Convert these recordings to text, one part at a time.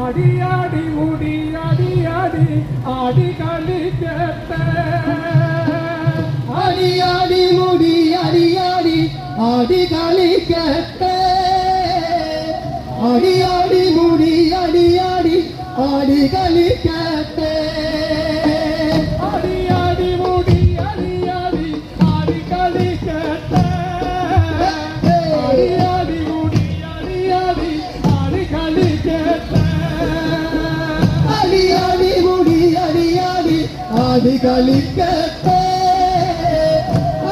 ആടിയാടി മുടി അടിയാടി ആടി കളിക്കട്ടെ അടിയാടി മുടി അടിയാടി ആടി കളിക്കട്ടെ അടിയാടി മുടി അടിയാടി ആടി കളിക്കട്ടെ അടിയാടി മുടി അടിയാടി ആടി കളിക്കട്ടെ അടിയാടി മുടി അടിയാടി ആടി കളിക്കട്ടെ അടിയാടി മുടി അടിയാടി ആടി കളിക്കട്ടെ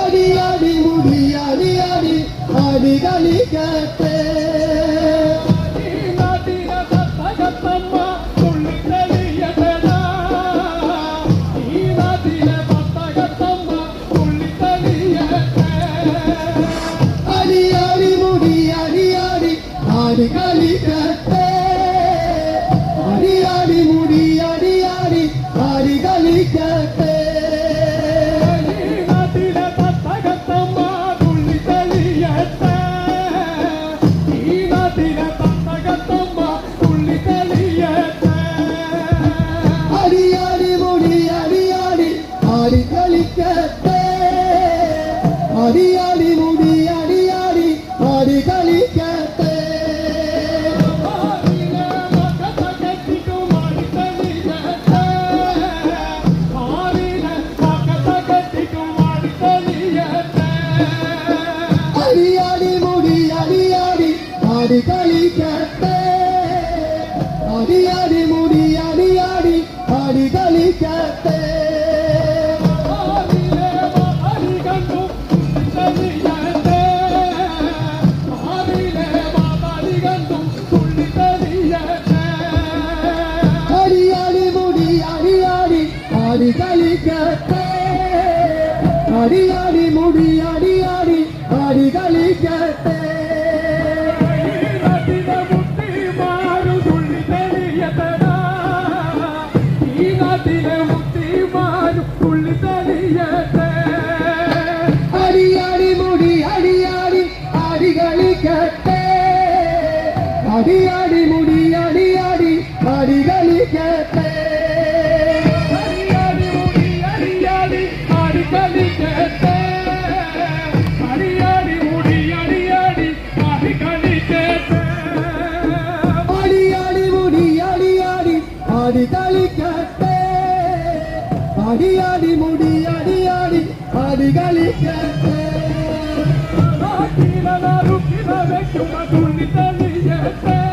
അടിയാടി മുടി അടിയാടി ആടി കളിക്കട്ടെ ആടി കളിക്കട്ടെ അടിയാടി മുടി അടിയാടി ആടി കളിക്കട്ടെ നാട്ടിലെ തത്തകത്തമ്മ തുള്ളി തെളിയട്ടെ ഈ നാട്ടിലെ തത്തകത്തമ്മ തുള്ളി തെളിയട്ടെ അടിയാടി മുടി അടിയാടി ആടി കളിക്കട്ടെ അടിയാടി മുടി അടിയാടി ആടി കളിക്കട്ടെ അടിയാടി മുടി അടിയാടി ആടി കളിക്കട്ടെ അടിയാടി മുടി അടിയാടി ആടി കളിക്കട്ടെ അടിയാടി മുടി അടിയാടി ആടി കളിക്കട്ടെ അടിയാടി മുടി അടിയാടി ആടി കളിക്കട്ടെ ഈ നാട്ടിലെ മുത്തിമാരും തുള്ളി തെളിയട്ടെ അടിയാടി മുടി അടിയാടി ആടി കളിക്കട്ടെ അടിയാടി മുടി അടിയാടി ആടി കളിക്കട്ടെ അടിയാടി മുടി അടിയാടി ആടി കളിക്കട്ടെ അടിയാടി മുടി അടിയാടി ആടി കളിക്കട്ടെ അടിയാടി മുടി അടിയാടി ആടി കളിക്കട്ടെ അടിയാടി മുടി അടിയാടി ആടി കളിക്കട്ടെ നാട്ടിലെ നറുക്കില വെക്കുന്ന തുള്ളി തെളിയട്ടെ